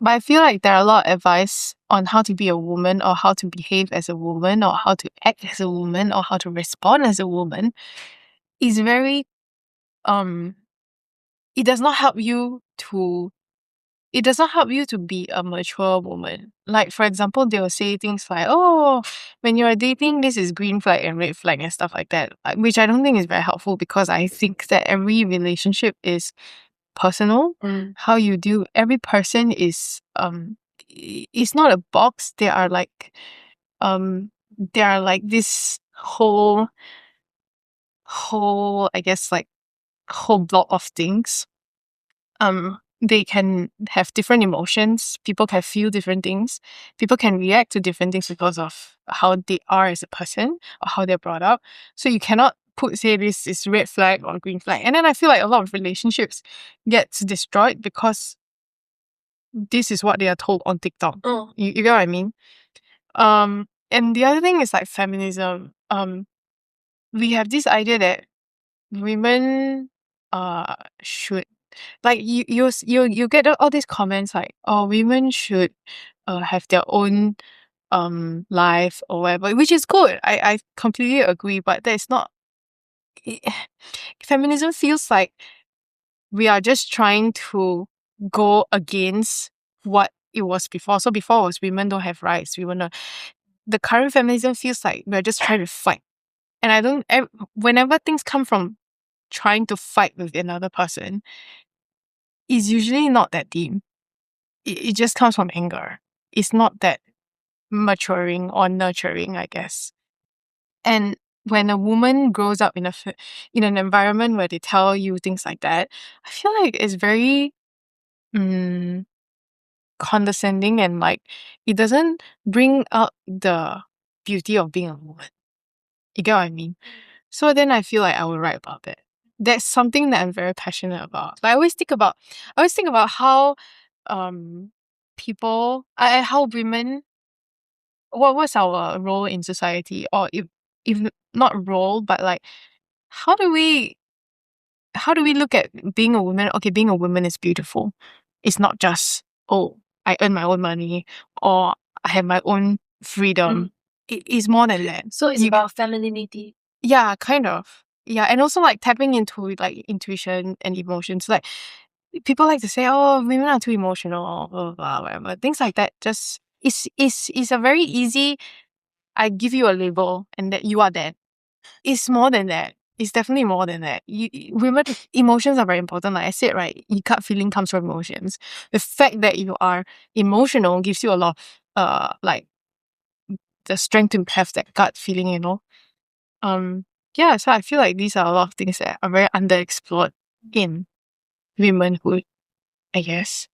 But I feel like there are a lot of advice on how to be a woman, or how to behave as a woman, or how to act as a woman, or how to respond as a woman. Is very it does not help you to be a mature woman. Like, for example, they will say things like, oh, when you're dating, this is green flag and red flag and stuff like that, which I don't think is very helpful, because I think that every relationship is personal. How you do, every person is it's not a box. They are like this whole, I guess, like whole block of things. They can have different emotions. People can feel different things. People can react to different things because of how they are as a person, or how they're brought up. So you cannot say this is red flag or green flag. And then I feel like a lot of relationships gets destroyed because this is what they are told on TikTok. You get what I mean? And the other thing is like feminism. We have this idea that women should, like, you get all these comments like, oh, women should have their own life or whatever, which is good. I completely agree, but that is not feminism feels like we are just trying to go against what it was before. So before it was women don't have rights. The current feminism feels like we're just trying to fight. And I don't, whenever things come from trying to fight with another person, it's usually not that deep. It just comes from anger. It's not that maturing or nurturing, I guess. And when a woman grows up in an environment where they tell you things like that, I feel like it's very condescending, and like it doesn't bring out the beauty of being a woman. You get what I mean? So then I feel like I will write about that. That's something that I'm very passionate about. Like, I always think about how people, how women, what's our role in society, or if not role, but like how do we look at being a woman? Okay, being a woman is beautiful. It's not just, oh, I earn my own money, or I have my own freedom. It is more than that. So it's about femininity. Yeah, kind of. Yeah, and also like tapping into like intuition and emotions. Like, people like to say, oh, women are too emotional, blah, blah, blah, whatever. Things like that just is a very easy, I give you a label and that you are that. It's more than that. It's definitely more than that. Women, emotions are very important. Like I said, right, your gut feeling comes from emotions. The fact that you are emotional gives you a lot like the strength to have that gut feeling, Yeah, so I feel like these are a lot of things that are very underexplored in womanhood, I guess.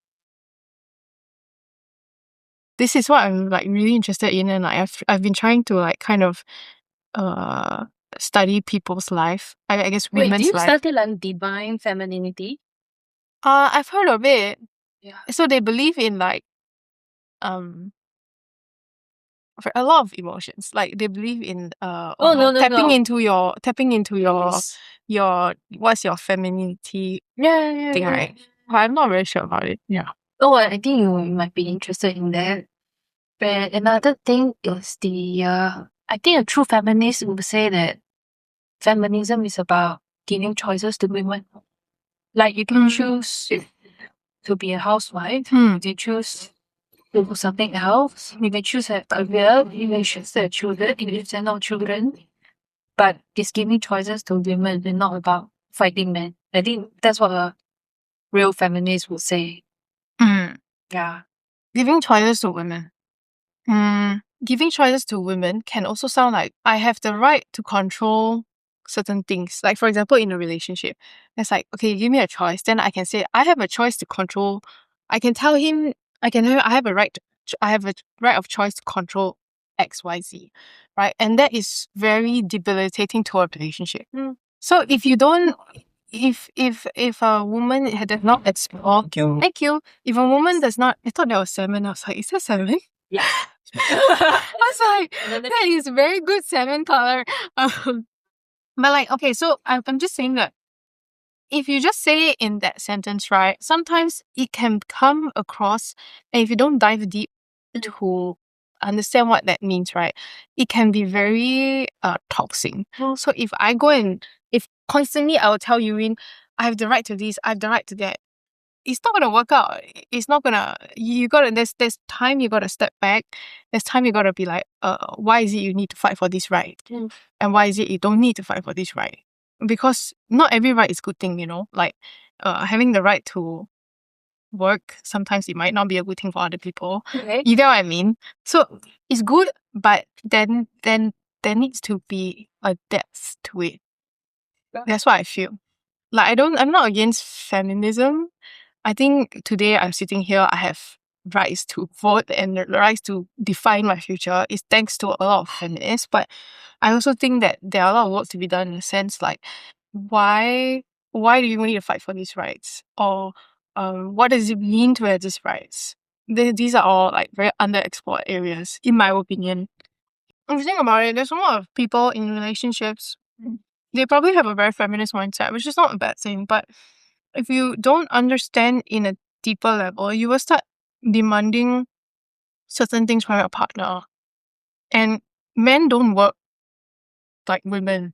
This is what I'm like really interested in, and like I've been trying to like kind of study people's life. I guess Wait, women's do you life. study like divine femininity? I've heard of it. Yeah. So they believe in like for a lot of emotions. Like they believe in tapping into your what's your femininity thing, right? But I'm not very sure about it. Yeah. Oh, I think you might be interested in that. But another thing is I think a true feminist would say that feminism is about giving choices to women. Like you can choose to be a housewife, you can choose to do something else, you can choose a career, you can choose to have children, you can send out children. But it's giving choices to women and not about fighting men. I think that's what a real feminist would say. Yeah. Giving choices to women. Giving choices to women can also sound like I have the right to control certain things. Like, for example, in a relationship, it's like, okay, give me a choice. Then I can say I have a choice to control. I can tell him I have a right. I have a right of choice to control X, Y, Z, right? And that is very debilitating to a relationship. So if you don't, if a woman does not explore, thank you. If a woman does not, I thought that was salmon. I was like, is that salmon? Yeah. I was like, that is very good salmon color. But like, okay, so I'm just saying that if you just say it in that sentence, right, sometimes it can come across, and if you don't dive deep to understand what that means, right, it can be very toxic. So if constantly I will tell you, I have the right to this, I have the right to that, it's not gonna work out. It's not gonna. You gotta. There's time you gotta step back. There's time you gotta be like, why is it you need to fight for this right, and why is it you don't need to fight for this right? Because not every right is good thing, Like, having the right to work, sometimes it might not be a good thing for other people. Okay. You get what I mean? So it's good, but then there needs to be a depth to it. That's what I feel. Like, I'm not against feminism. I think today I'm sitting here, I have rights to vote and the rights to define my future is thanks to a lot of feminists. But I also think that there are a lot of work to be done in a sense like, why do you need to fight for these rights? Or what does it mean to have these rights? These are all like very underexplored areas, in my opinion. If you think about it, there's a lot of people in relationships, they probably have a very feminist mindset, which is not a bad thing, but if you don't understand in a deeper level, you will start demanding certain things from your partner. And men don't work like women.